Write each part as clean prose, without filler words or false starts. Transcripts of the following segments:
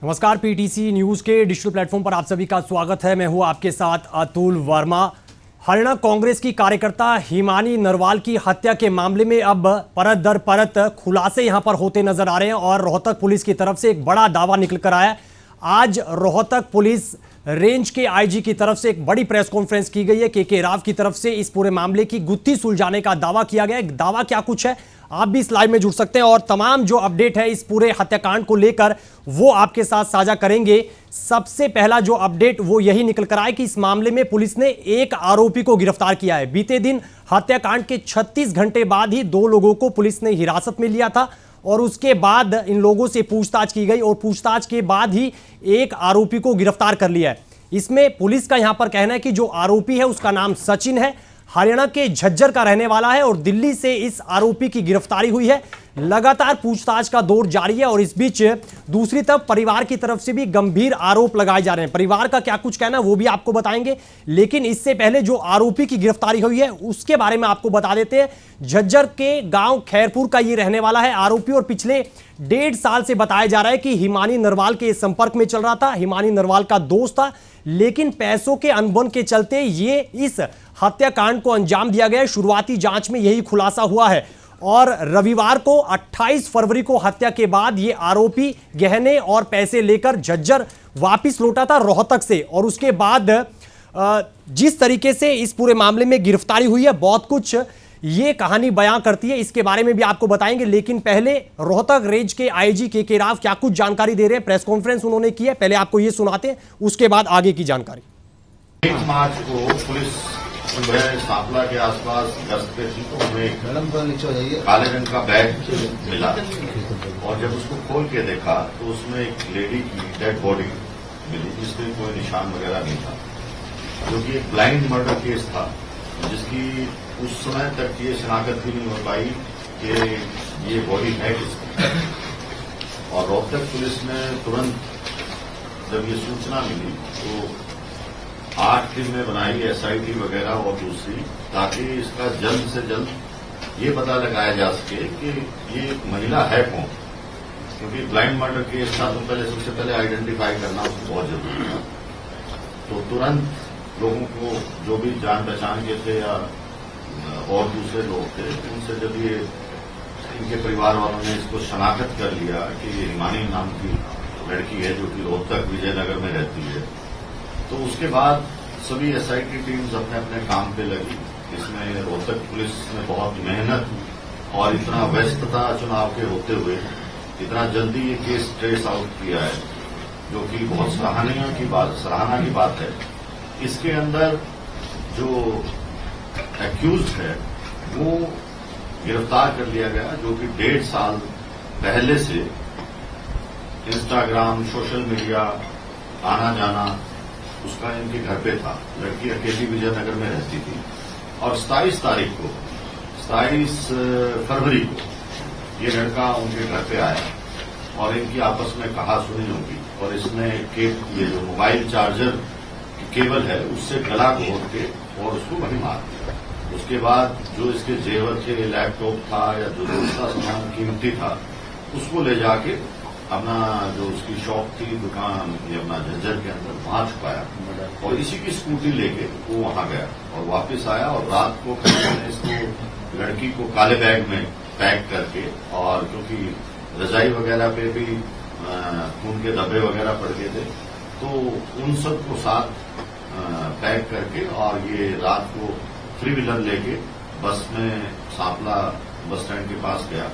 नमस्कार, PTC news के digital platform पर आप सभी का स्वागत है। मैं हूं आपके साथ अतुल वर्मा। हरियाणा कांग्रेस की कार्यकर्ता हिमानी नरवाल की हत्या के मामले में अब परत दर परत खुलासे यहां पर होते नजर आ रहे हैं और रोहतक पुलिस की तरफ से एक बड़ा दावा निकल कर आया है। आज रोहतक पुलिस रेंज के आईजी की तरफ से एक बड़ी प्रेस कॉन्फ्रेंस की गई है। के राव की तरफ से इस पूरे मामले की गुत्थी सुलझाने का दावा किया गया है। दावा क्या कुछ है, आप भी इस लाइव में जुड़ सकते हैं और तमाम जो अपडेट है इस पूरे हत्याकांड को लेकर वो आपके साथ साझा करेंगे। सबसे पहला जो अपडेट वो यही निकल कर आया कि इस मामले में पुलिस ने एक आरोपी को गिरफ्तार किया है। बीते दिन हत्याकांड के 36 घंटे बाद ही 2 लोगों को पुलिस ने हिरासत में लिया था और उसके बाद इन लोगों से पूछताछ की गई और पूछताछ के बाद ही एक आरोपी को गिरफ्तार कर लिया है। इसमें पुलिस का यहां पर कहना है कि जो आरोपी है उसका नाम सचिन है, हरियाणा के झज्जर का रहने वाला है और दिल्ली से इस आरोपी की गिरफ्तारी हुई है। लगातार पूछताछ का दौर जारी है और इस बीच दूसरी तरफ परिवार की तरफ से भी गंभीर आरोप लगाए जा रहे हैं। परिवार का क्या कुछ कहना है वो भी आपको बताएंगे, लेकिन इससे पहले जो आरोपी की गिरफ्तारी हुई है उसके बारे में आपको बता देते हैं। झज्जर के गांव खैरपुर का ये रहने वाला है आरोपी और पिछले 1.5 साल से बताया जा रहा है कि हिमानी नरवाल के संपर्क में चल रहा था। हिमानी नरवाल का दोस्त था, लेकिन पैसों के अनबन के चलते ये इस हत्याकांड को अंजाम दिया गया। शुरुआती जांच में यही खुलासा हुआ है और रविवार को 28 फरवरी को हत्या के बाद ये आरोपी गहने और पैसे लेकर झज्जर वापस लौटा था रोहतक से और उसके बाद जिस तरीके से इस पूरे मामले में गिरफ्तारी हुई है बहुत कुछ ये कहानी बयां करती है। इसके बारे में भी आपको बताएंगे, लेकिन पहले रोहतक रेंज के आईजी के राव क्या कुछ जानकारी दे रहे हैं। प्रेस कॉन्फ्रेंस उन्होंने की है, पहले आपको ये सुनाते हैं, उसके बाद आगे की जानकारी। 1 मार्च को पुलिस सांपला के आसपास गश्त पे थी तो हमें काले रंग का बैग मिला और जब उसको खोल के देखा तो उसमें एक लेडी की डेड बॉडी मिली जिसमें कोई निशान वगैरह नहीं था, जो कि एक ब्लाइंड मर्डर केस था जिसकी उस समय तक ये शनाख्त भी नहीं हो पाई कि ये बॉडी है किसकी। और रोहतक पुलिस ने तुरंत जब ये सूचना मिली तो 8 दिन में बनाई SIT वगैरह और दूसरी, ताकि इसका जल्द से जल्द ये पता लगाया जा सके कि ये महिला है कौन, क्योंकि ब्लाइंड मर्डर केस था तो पहले सबसे पहले आइडेंटिफाई करना उसको बहुत जरूरी था। तो तुरंत लोगों को जो भी जान पहचान के थे या और दूसरे लोग थे उनसे जब ये इनके परिवार वालों ने इसको शनाख्त कर लिया कि ये हिमानी नाम की लड़की है जो कि रोहतक विजयनगर में रहती है, तो उसके बाद सभी SIT टीम्स अपने अपने काम पे लगी। इसमें रोहतक पुलिस ने बहुत मेहनत और इतना व्यस्तता चुनाव के होते हुए इतना जल्दी ये केस ट्रेस आउट किया है, जो कि बहुत सराहना की बात है। इसके अंदर जो एक्यूज्ड है वो गिरफ्तार कर लिया गया, जो कि 1.5 साल पहले से इंस्टाग्राम सोशल मीडिया आना जाना उसका इनके घर पे था। लड़की अकेली विजयनगर में रहती थी और 27 फरवरी को ये लड़का उनके घर पे आया और इनकी आपस में कहा सुनी होगी और इसने ये जो मोबाइल चार्जर की केबल है उससे गला घोट के और उसको वहीं मार दिया। उसके बाद जो इसके जेवर थे, लैपटॉप था या जो दूसरा सामान कीमती था उसको ले जाके अपना जो उसकी शॉप थी दुकान ये अपना झज्जर के अंदर वहां छुपाया और इसी की स्कूटी लेके वो वहां गया और वापस आया और रात को ने इसको लड़की को काले बैग में पैक करके, और क्योंकि रजाई वगैरह पे भी खून के धब्बे वगैरह पड़ गए थे तो उन सबको साथ पैक करके और ये रात को 3 व्हीलर लेके बस में सांपला बस स्टैंड के पास गया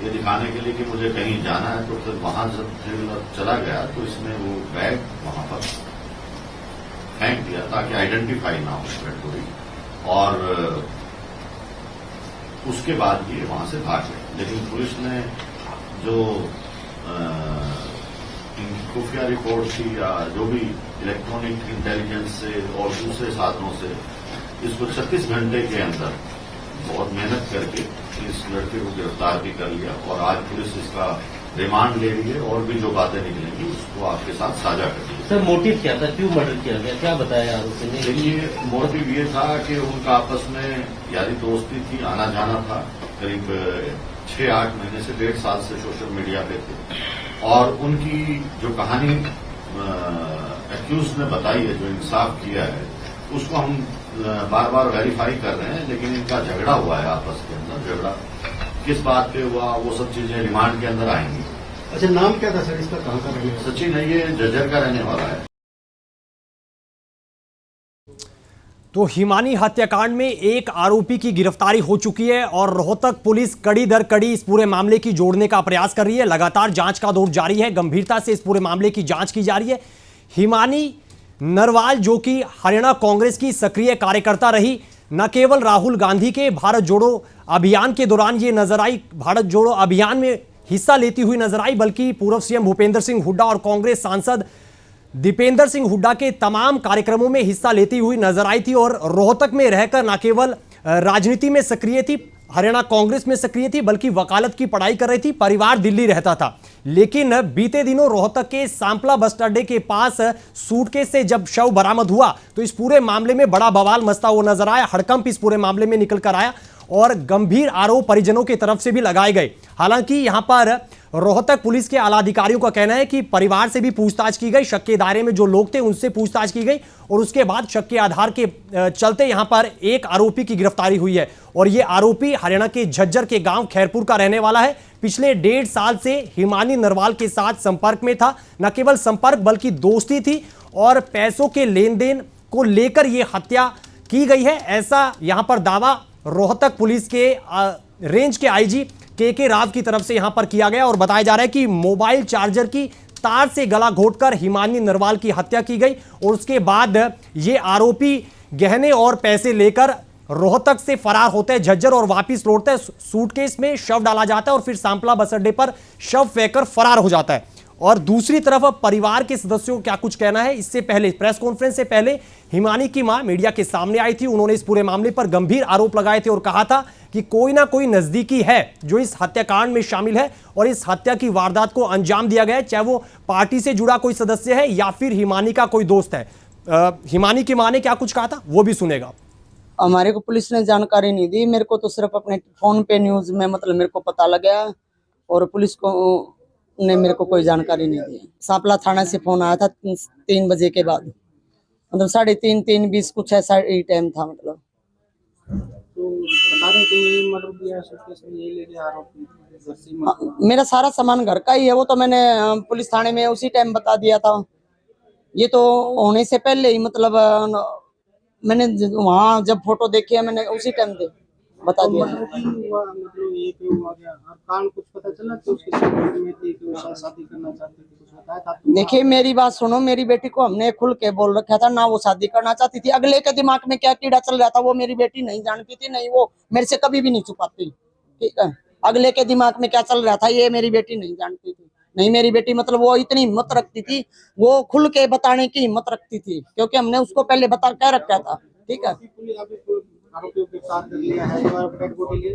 ये दिखाने के लिए कि मुझे कहीं जाना है। तो फिर वहां जब 3 व्हीलर चला गया तो इसने वो बैग वहां पर फेंक दिया ताकि आइडेंटिफाई ना हो डेड बॉडी, और उसके बाद ये वहां से भाग गए। लेकिन पुलिस ने जो खुफिया रिपोर्ट थी या जो भी इलेक्ट्रॉनिक इंटेलिजेंस से और दूसरे साधनों से इसको 36 घंटे के अंदर बहुत मेहनत करके इस लड़के को गिरफ्तार भी कर लिया और आज पुलिस इसका रिमांड ले रही है और भी जो बातें निकलेंगी उसको आपके साथ साझा करेगी। सर मोटिव क्या था, क्यों मर्डर किया गया, क्या बताया आरोपी ने? देखिए मोटिव ये था कि उनका आपस में यारी दोस्ती थी, आना जाना था, करीब 6-8 महीने से 1.5 साल से सोशल मीडिया पे थे और उनकी जो कहानी एक्यूज ने बताई है, जो इंसाफ किया है, उसको हम बार बार वेरीफाई कर रहे हैं। लेकिन इनका झगड़ा हुआ है आपस के अंदर, झगड़ा किस बात पे हुआ वो सब चीजें रिमांड के अंदर आएंगी। अच्छा, नाम क्या था सर इसका, कहाँ का रहने वाला? सचिन है, ये जज्जर का रहने वाला है। तो हिमानी हत्याकांड में एक आरोपी की गिरफ्तारी हो चुकी है और रोहतक पुलिस कड़ी दर कड़ी इस पूरे मामले की जोड़ने का प्रयास कर रही है। लगातार जांच का दौर जारी है, गंभीरता से इस पूरे मामले की जांच की जा रही है। हिमानी नरवाल जो कि हरियाणा कांग्रेस की सक्रिय कार्यकर्ता रही, न केवल राहुल गांधी के भारत जोड़ो अभियान के दौरान ये नजर आई, भारत जोड़ो अभियान में हिस्सा लेती हुई नजर आई, बल्कि पूर्व सीएम भूपेंद्र सिंह हुड्डा और कांग्रेस सांसद दीपेंद्र सिंह हुड्डा के तमाम कार्यक्रमों में हिस्सा लेती हुई नजर आई थी। और रोहतक में रहकर न केवल राजनीति में सक्रिय थी, हरियाणा कांग्रेस में सक्रिय थी, बल्कि वकालत की पढ़ाई कर रही थी। परिवार दिल्ली रहता था, लेकिन बीते दिनों रोहतक के सांपला बस अड्डे के पास सूटकेस से जब शव बरामद हुआ तो इस पूरे मामले में बड़ा बवाल मचता हुआ नजर आया। हड़कंप इस पूरे मामले में निकल कर आया और गंभीर आरोप परिजनों की तरफ से भी लगाए गए। हालांकि यहां पर रोहतक पुलिस के आला अधिकारियों का कहना है कि परिवार से भी पूछताछ की गई, शक के दायरे में जो लोग थे उनसे पूछताछ की गई और उसके बाद शक के आधार के चलते यहां पर एक आरोपी की गिरफ्तारी हुई है। और यह आरोपी हरियाणा के झज्जर के गांव खैरपुर का रहने वाला है। पिछले 1.5 साल से हिमानी नरवाल के साथ संपर्क में था, न केवल संपर्क बल्कि दोस्ती थी और पैसों के लेन देन को लेकर यह हत्या की गई है, ऐसा यहां पर दावा रोहतक पुलिस के रेंज के आईजी के राव की तरफ से यहां पर किया गया। और बताया जा रहा है कि मोबाइल चार्जर की तार से गला घोंटकर हिमानी नरवाल की हत्या की गई और उसके बाद ये आरोपी गहने और पैसे लेकर रोहतक से फरार होते हैं झज्जर और वापिस लौटते हैं। सूटकेस में शव डाला जाता है और फिर सांपला बस अड्डे पर शव फेंककर फरार हो जाता है। और दूसरी तरफ परिवार के सदस्यों को क्या कुछ कहना है, इससे पहले प्रेस कॉन्फ्रेंस से पहले हिमानी की मां मीडिया के सामने आई थी। उन्होंने इस पूरे मामले पर गंभीर आरोप लगाए थे और कहा था कि कोई ना कोई नजदीकी है जो इस हत्याकांड में शामिल है और इस हत्या की वारदात को अंजाम दिया गया है, चाहे वो पार्टी से जुड़ा कोई सदस्य है या फिर हिमानी का कोई दोस्त है। हिमानी की मां ने क्या कुछ कहा था वो भी सुनेगा। हमारे को पुलिस ने जानकारी नहीं दी, मेरे को तो सिर्फ अपने फोन पे न्यूज में मतलब मेरे को पता लगा और पुलिस को ने मेरे को कोई जानकारी नहीं दी। सांपला थाना से फोन आया था 3 बजे के बाद, मतलब 3:30 3:20 कुछ ऐसा ही टाइम था। मतलब तो बता रहे थे यही मर्डर किया है, यही लेके आरोपी। मेरा सारा सामान घर का ही है, वो तो मैंने पुलिस थाने में उसी टाइम बता दिया था। ये तो होने से पहले ही मतलब मैंने वहाँ जब फोटो देखी है मैंने उसी टाइम दे बता दिया। मतलब ये क्यों हुआ गया, कारण कुछ पता चला कि उसकी में थी कि वो शादी करना चाहती थी, कुछ बताया था? देखिए मेरी बात सुनो, मेरी बेटी को हमने खुल के बोल रखा था ना वो शादी करना चाहती थी। अगले के दिमाग में क्या कीड़ा चल रहा था वो मेरी बेटी नहीं जानती थी, नहीं वो मेरे से कभी भी नहीं छुपाती। ठीक है, अगले के दिमाग में क्या चल रहा था ये मेरी बेटी नहीं जानती थी। नहीं मेरी बेटी मतलब वो इतनी हिम्मत रखती थी, वो खुल के बताने की हिम्मत रखती थी क्योंकि हमने उसको पहले बता कह रखा था। ठीक है, आरोपियों के साथ कर लिया है, डेड बॉडी ले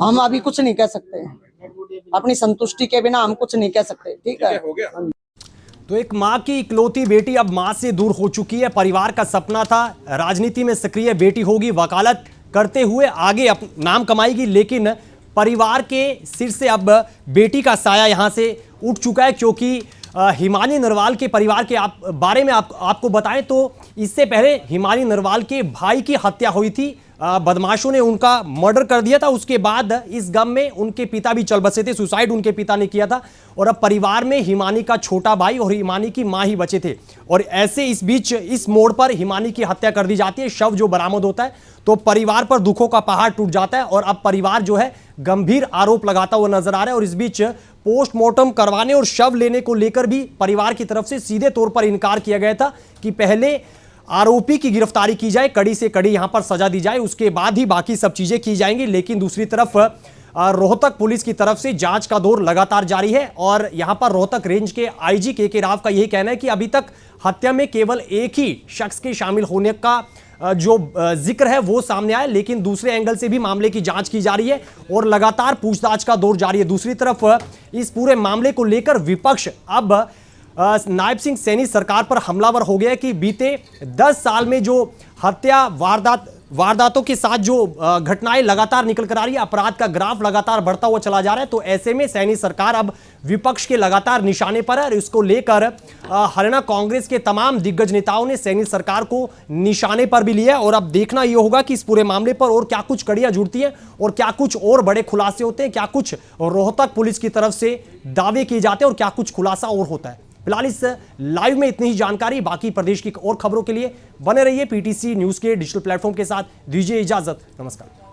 हम अभी कुछ नहीं कह सकते, अपनी संतुष्टि के बिना हम कुछ नहीं कह सकते। ठीक है, तो एक मां की इकलौती बेटी अब मां से दूर हो चुकी है। परिवार का सपना था राजनीति में सक्रिय बेटी होगी, वकालत करते हुए आगे नाम कमाएगी, लेकिन परिवार के सिर से अब बेटी का साया यहां से उठ चुका है। क्योंकि हिमानी नरवाल के परिवार के बारे में आपको बताएं तो इससे पहले हिमानी नरवाल के भाई की हत्या हुई थी, बदमाशों ने उनका मर्डर कर दिया था। उसके बाद इस गम में उनके पिता भी चल बसे थे, सुसाइड उनके पिता ने किया था और अब परिवार में हिमानी का छोटा भाई और हिमानी की मां ही बचे थे। और ऐसे इस बीच इस मोड़ पर हिमानी की हत्या कर दी जाती है, शव जो बरामद होता है तो परिवार पर दुखों का पहाड़ टूट जाता है और अब परिवार जो है गंभीर आरोप लगाता हुआ नजर आ रहा है। और इस बीच पोस्टमार्टम करवाने और शव लेने को लेकर भी परिवार की तरफ से सीधे तौर पर इनकार किया गया था कि पहले आरोपी की गिरफ्तारी की जाए, कड़ी से कड़ी यहां पर सजा दी जाए, उसके बाद ही बाकी सब चीजें की जाएंगी। लेकिन दूसरी तरफ रोहतक पुलिस की तरफ से जांच का दौर लगातार जारी है और यहां पर रोहतक रेंज के आईजी के राव का यही कहना है कि अभी तक हत्या में केवल एक ही शख्स के शामिल होने का जो जिक्र है वो सामने आया, लेकिन दूसरे एंगल से भी मामले की जांच की जा रही है और लगातार पूछताछ का दौर जारी है। दूसरी तरफ इस पूरे मामले को लेकर विपक्ष अब नायब सिंह सैनी सरकार पर हमलावर हो गया कि बीते 10 साल में जो हत्या वारदात वारदातों के साथ जो घटनाएं लगातार निकल कर आ रही है, अपराध का ग्राफ लगातार बढ़ता हुआ चला जा रहा है, तो ऐसे में सैनी सरकार अब विपक्ष के लगातार निशाने पर है और इसको लेकर हरियाणा कांग्रेस के तमाम दिग्गज नेताओं ने सैनी सरकार को निशाने पर भी लिया है। और अब देखना यह होगा कि इस पूरे मामले पर और क्या कुछ कड़ियां जुड़ती हैं और क्या कुछ और बड़े खुलासे होते हैं, क्या कुछ रोहतक पुलिस की तरफ से दावे किए जाते हैं और क्या कुछ खुलासा और होता है। फिलहाल इस लाइव में इतनी ही जानकारी। बाकी प्रदेश की और खबरों के लिए बने रहिए पीटीसी न्यूज के डिजिटल प्लेटफॉर्म के साथ। दीजिए इजाजत, नमस्कार।